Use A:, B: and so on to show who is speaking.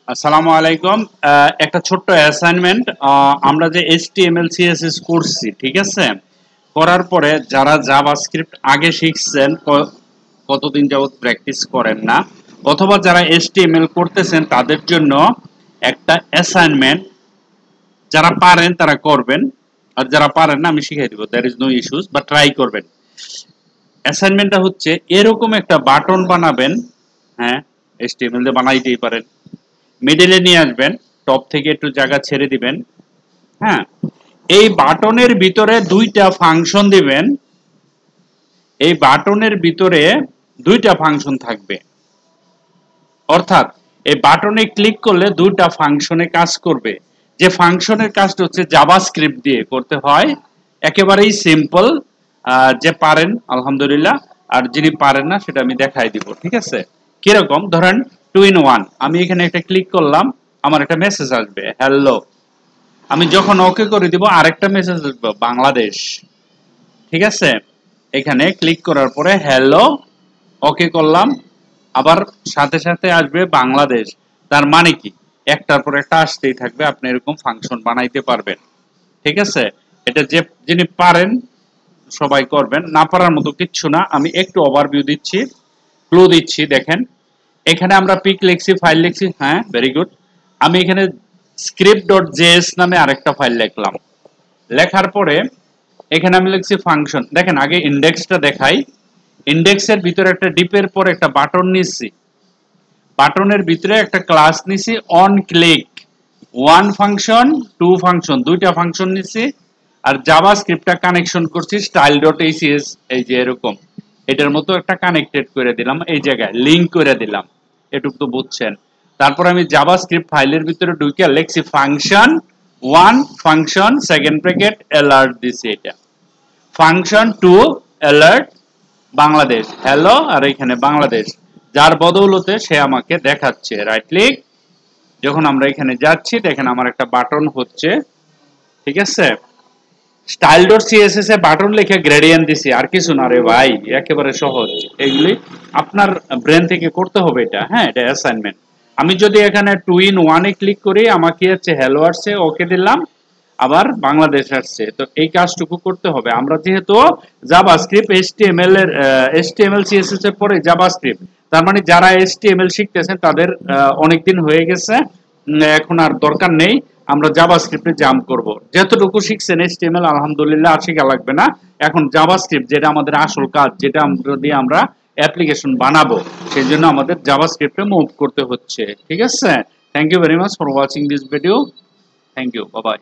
A: আসসালামু আলাইকুম। একটা ছোট্ট অ্যাসাইনমেন্ট। আমরা যে HTML CSS করছি, ঠিক আছে, করার পরে যারা জাভাস্ক্রিপ্ট আগে শিখছেন, কতদিন যাবত প্র্যাকটিস করেন না, অথবা যারা HTML করতেছেন তাদের জন্য একটা অ্যাসাইনমেন্ট। যারা পারেন তারা করবেন, আর যারা পারেন না আমি শিখিয়ে দিব, there is no issues, but try করবেন। অ্যাসাইনমেন্টটা হচ্ছে এরকম একটা বাটন বানাবেন। হ্যাঁ, HTML দিয়ে বানাইতেই পারেন। মিডলে নিয়ে আসবেন, টপ থেকে একটু জায়গা ছেড়ে দিবেন। হ্যাঁ, এই বাটনের ভিতরে দুইটা ফাংশন দিবেন। এই বাটনের ভিতরে দুইটা ফাংশন থাকবে, অর্থাৎ এই বাটনে ক্লিক করলে দুইটা ফাংশনে কাজ করবে। যে ফাংশনের কাজটা হচ্ছে জাভাস্ক্রিপ্ট দিয়ে করতে হয়, একেবারেই সিম্পল। যে পারেন আলহামদুলিল্লাহ, আর যিনি পারেন না সেটা আমি দেখাই দিব। ঠিক আছে, কিরকম ধরেন 2 in 1। আমি এখানে একটা ক্লিক করলাম, আমার একটা মেসেজ আসবে হ্যালো। আমি যখন ওকে করে দিব আরেকটা মেসেজ আসবে বাংলাদেশ। ঠিক আছে, এখানে ক্লিক করার পরে হ্যালো ওকে করলাম, আবার সাথে সাথে আসবে বাংলাদেশ। তার মানে কি, একটার পর একটা আসতেই থাকবে। আপনি এরকম ফাংশন বানাইতে পারবেন। ঠিক আছে, এটা যে যিনি পারেন সবাই করবেন, না পারার মতো কিচ্ছু না। আমি একটু ওভারভিউ দিচ্ছি, ক্লু দিচ্ছি। দেখেন, এখানে আমরা পিক লিখছি, ফাইল লিখছি। হ্যাঁ, ভেরি গুড। আমি এখানে script.js নামে আরেকটা ফাইল লিখলাম। লেখার পরে এখানে আমি লিখছি ফাংশন। দেখেন, আগে ইন্ডেক্সটা দেখাই। ইন্ডেক্সের ভিতরে একটা ডিপের পর একটা বাটন নিচ্ছি, বাটনের ভিতরে একটা ক্লাস নিছি on click, one function, two function, দুইটা ফাংশন নিছি। আর জাভাস্ক্রিপ্টটা কানেকশন করছি style.acs, এই যে এরকম এটার মতো একটা কানেক্টেড করে দিলাম, এই জায়গায় লিংক করে দিলাম। এটুকু তো বুঝছেন। তারপর আমি জাভাস্ক্রিপ্ট ফাইলের ভিতরে ঢুকে লিখছি function one, function second bracket alert দিছি, এটা function two alert Bangladesh hello, আর এখানে বাংলাদেশ, যার বদৌলতে সে আমাকে দেখাচ্ছে। রাইট ক্লিক, যখন আমরা এখানে যাচ্ছি দেখেন আমার একটা বাটন হচ্ছে। ঠিক আছে, style.css এ বাটন লিখে গ্রেডিয়েন্ট দিছি, আর কিছু না রে ভাই, একেবারে সহজ। এগুলি আপনার ব্রেন থেকে করতে হবে এটা। হ্যাঁ, এটা অ্যাসাইনমেন্ট। আমি যদি এখানে 2 in 1 এ ক্লিক করি, আমাকে হচ্ছে হ্যালো আসছে, ওকে দিলাম, আবার বাংলাদেশ আসছে। তো এই কাজটুকু করতে হবে। আমরা যেহেতু জাভাস্ক্রিপ্ট HTML CSS এর পরে জাভাস্ক্রিপ্ট, তার মানে যারা HTML শিখতেছেন তাদের অনেকদিন হয়ে গেছে, এখন আর দরকার নেই। আমরা জাভাস্ক্রিপ্টে জাম্প করব। যতটুকু শিখছেন HTML আলহামদুলিল্লাহ আর শিখা লাগবে না। এখন জাভাস্ক্রিপ্ট যেটা আমাদের আসল কাজ, যেটা দিয়ে আমরা অ্যাপ্লিকেশন বানাবো, সেই জন্য আমাদের জাভাস্ক্রিপ্টে মুভ করতে হচ্ছে। ঠিক আছে, thank you very much for watching this video. Thank you, bye by.